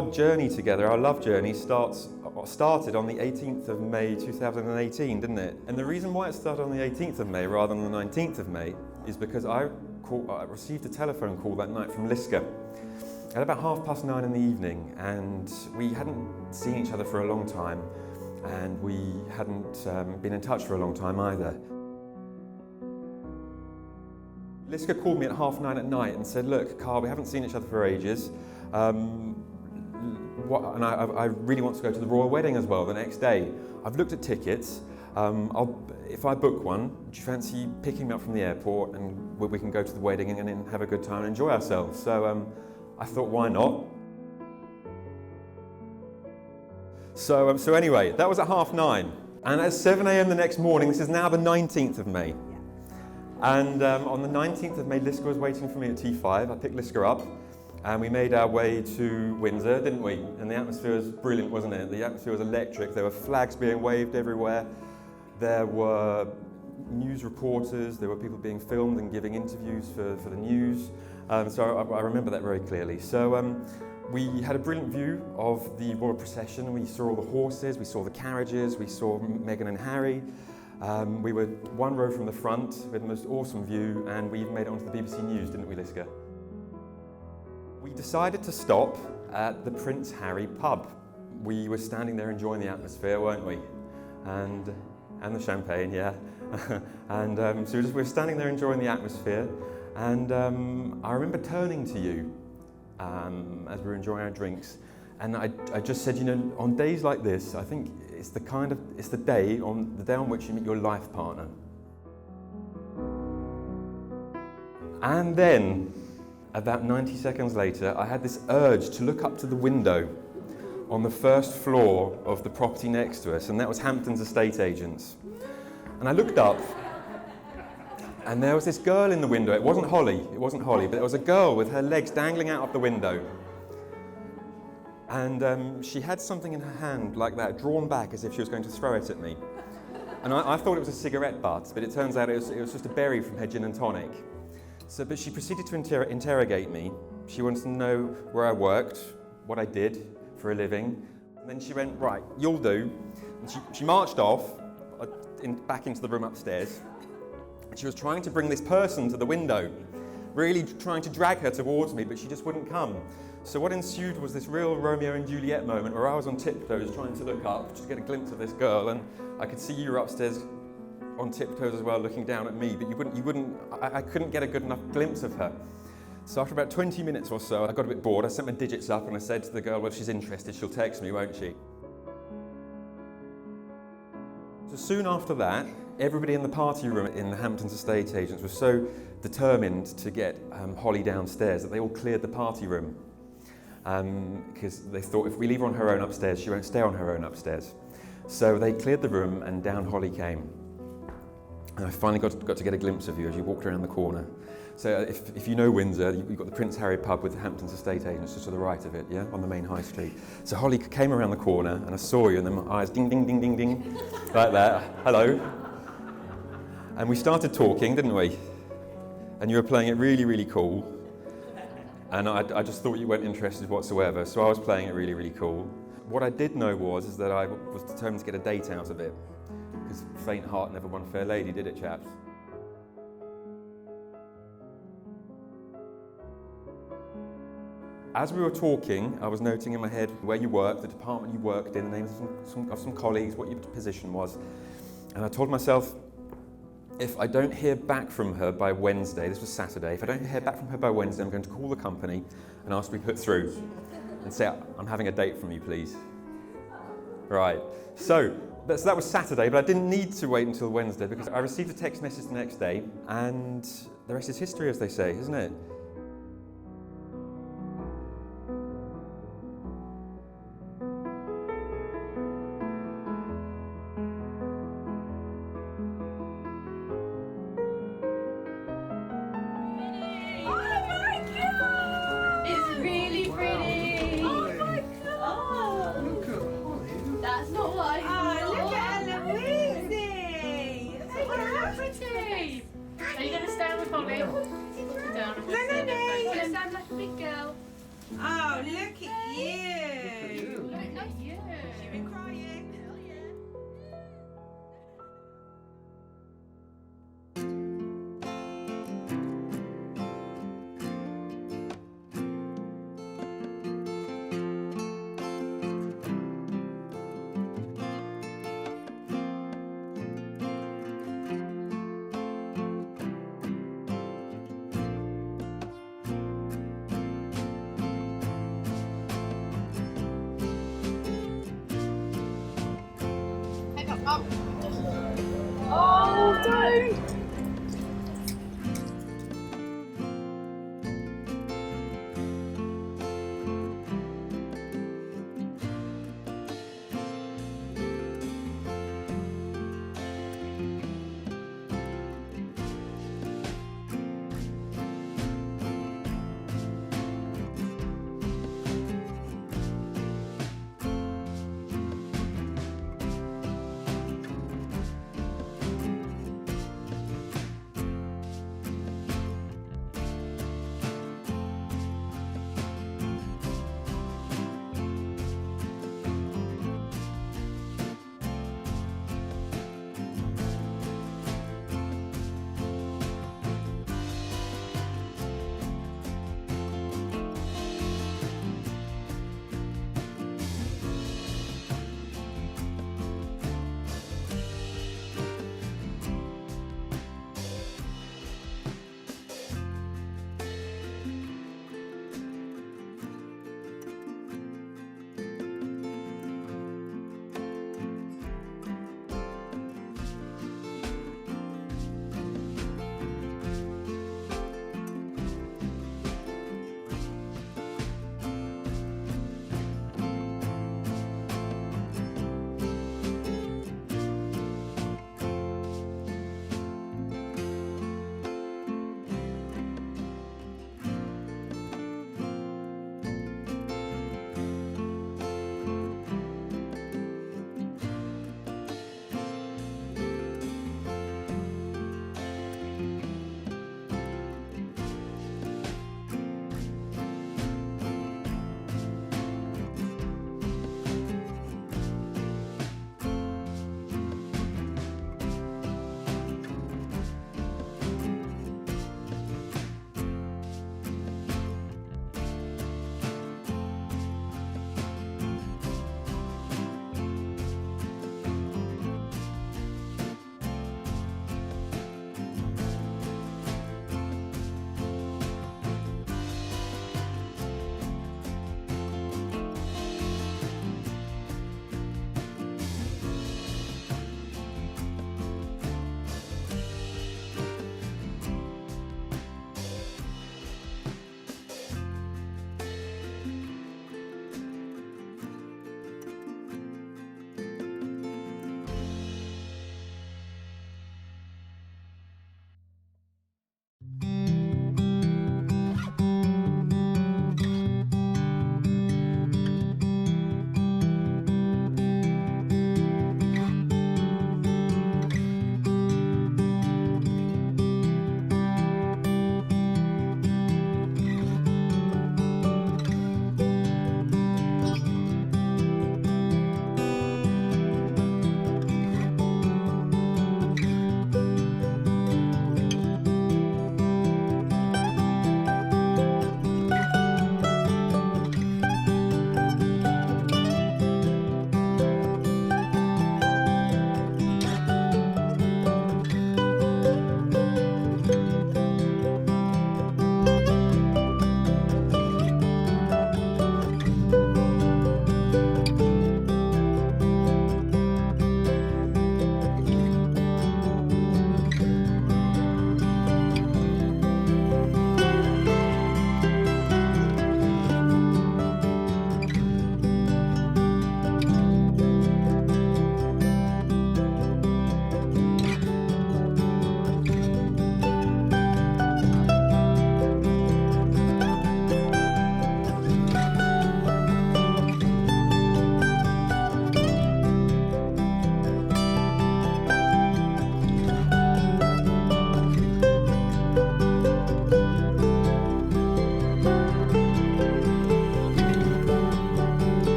our journey together, our love journey, started on the 18th of May 2018, didn't it? And the reason why it started on the 18th of May rather than the 19th of May is because I received a telephone call that night from Liska at about 9:30 in the evening, and we hadn't seen each other for a long time, and we hadn't been in touch for a long time either. Liska called me at 9:30 at night and said, "Look, Karl, we haven't seen each other for ages. And I really want to go to the royal wedding as well the next day. I've looked at tickets. If I book one, do you fancy picking me up from the airport and we can go to the wedding and then have a good time and enjoy ourselves?" So I thought, why not? So anyway, that was at 9:30. And at 7 a.m. the next morning, this is now the 19th of May. And on the 19th of May, Liska was waiting for me at T5. I picked Liska up and we made our way to Windsor, didn't we? And the atmosphere was brilliant, wasn't it? The atmosphere was electric. There were flags being waved everywhere. There were news reporters, there were people being filmed and giving interviews for the news. So I remember that very clearly. So we had a brilliant view of the royal procession. We saw all the horses, we saw the carriages, we saw Meghan and Harry. We were one row from the front with the most awesome view, and we even made it onto the BBC News, didn't we, Liska? We decided to stop at the Prince Harry pub. We were standing there enjoying the atmosphere, weren't we? And the champagne, yeah. And so we were standing there enjoying the atmosphere, and I remember turning to you as we were enjoying our drinks, and I just said, you know, on days like this, I think it's the day on which you meet your life partner. And then, about 90 seconds later, I had this urge to look up to the window on the first floor of the property next to us, and that was Hampton's estate agents. And I looked up, and there was this girl in the window. It wasn't Holli, but there was a girl with her legs dangling out of the window. And she had something in her hand like that, drawn back as if she was going to throw it at me. And I thought it was a cigarette butt, but it turns out it was just a berry from her gin and tonic. But she proceeded to interrogate me. She wanted to know where I worked, what I did for a living. And then she went, "Right, you'll do." And she marched off back into the room upstairs. And she was trying to bring this person to the window, really trying to drag her towards me, but she just wouldn't come. So what ensued was this real Romeo and Juliet moment where I was on tiptoes trying to look up, just to get a glimpse of this girl, and I could see you were upstairs on tiptoes as well, looking down at me, but I couldn't get a good enough glimpse of her. So after about 20 minutes or so, I got a bit bored. I sent my digits up and I said to the girl, well, if she's interested, she'll text me, won't she? So soon after that, everybody in the party room in the Hampton's estate agents was so determined to get Holli downstairs that they all cleared the party room. Because they thought if we leave her on her own upstairs, she won't stay on her own upstairs. So they cleared the room and down Holli came. And I finally got to get a glimpse of you as you walked around the corner. So if you know Windsor, you've got the Prince Harry pub with the Hampton's estate agents just to the right of it, yeah, on the main high street. So Holli came around the corner and I saw you, and then my eyes ding, ding, ding, ding, ding, like that. Hello. And we started talking, didn't we? And you were playing it really, really cool. And I just thought you weren't interested whatsoever, so I was playing it really, really cool. What I did know was that I was determined to get a date out of it, because faint heart never won fair lady, did it, chaps? As we were talking, I was noting in my head where you worked, the department you worked in, the names of some colleagues, what your position was. And I told myself, if I don't hear back from her by Wednesday, this was Saturday, if I don't hear back from her by Wednesday, I'm going to call the company and ask to be put through and say, I'm having a date from you, please. Right, so that was Saturday, but I didn't need to wait until Wednesday because I received a text message the next day, and the rest is history, as they say, isn't it? Oh, look at you. Look at you. You've been crying. Hell yeah.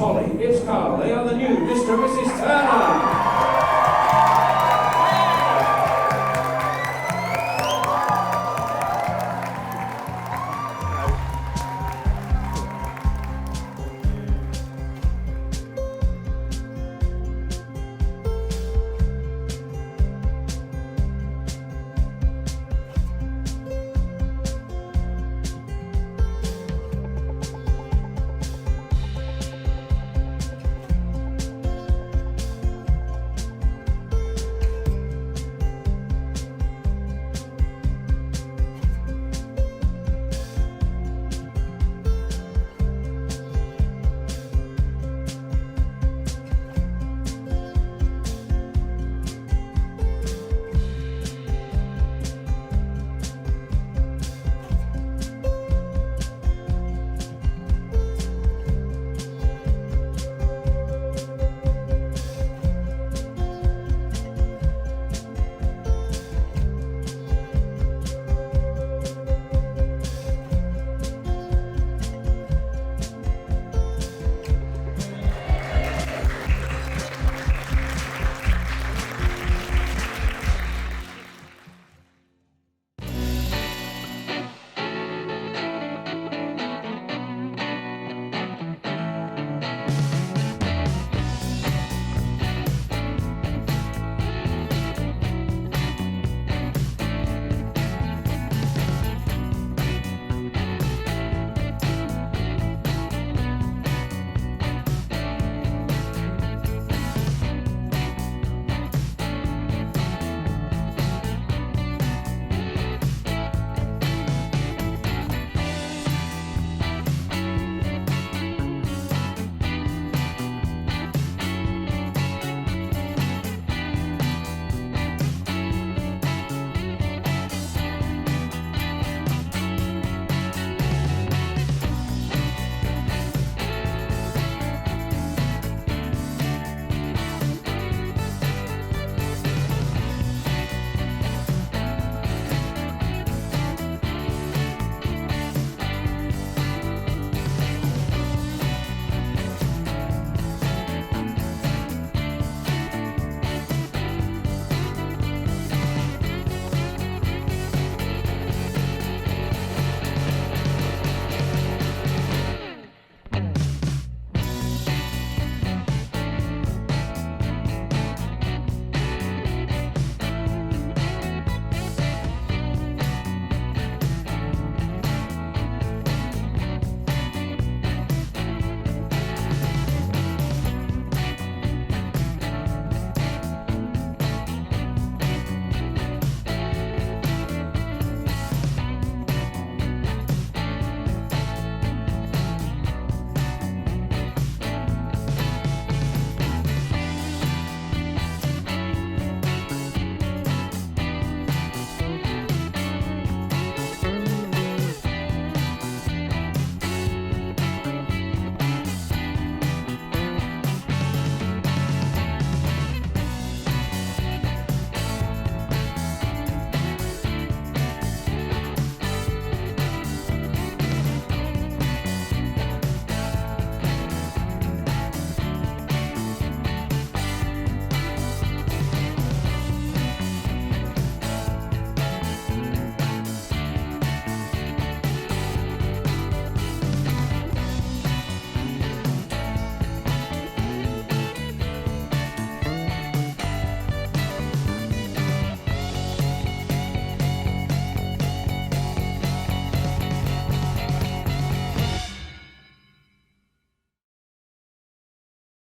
Holli, it's Karl. They are the new Mr. and Mrs. Turner.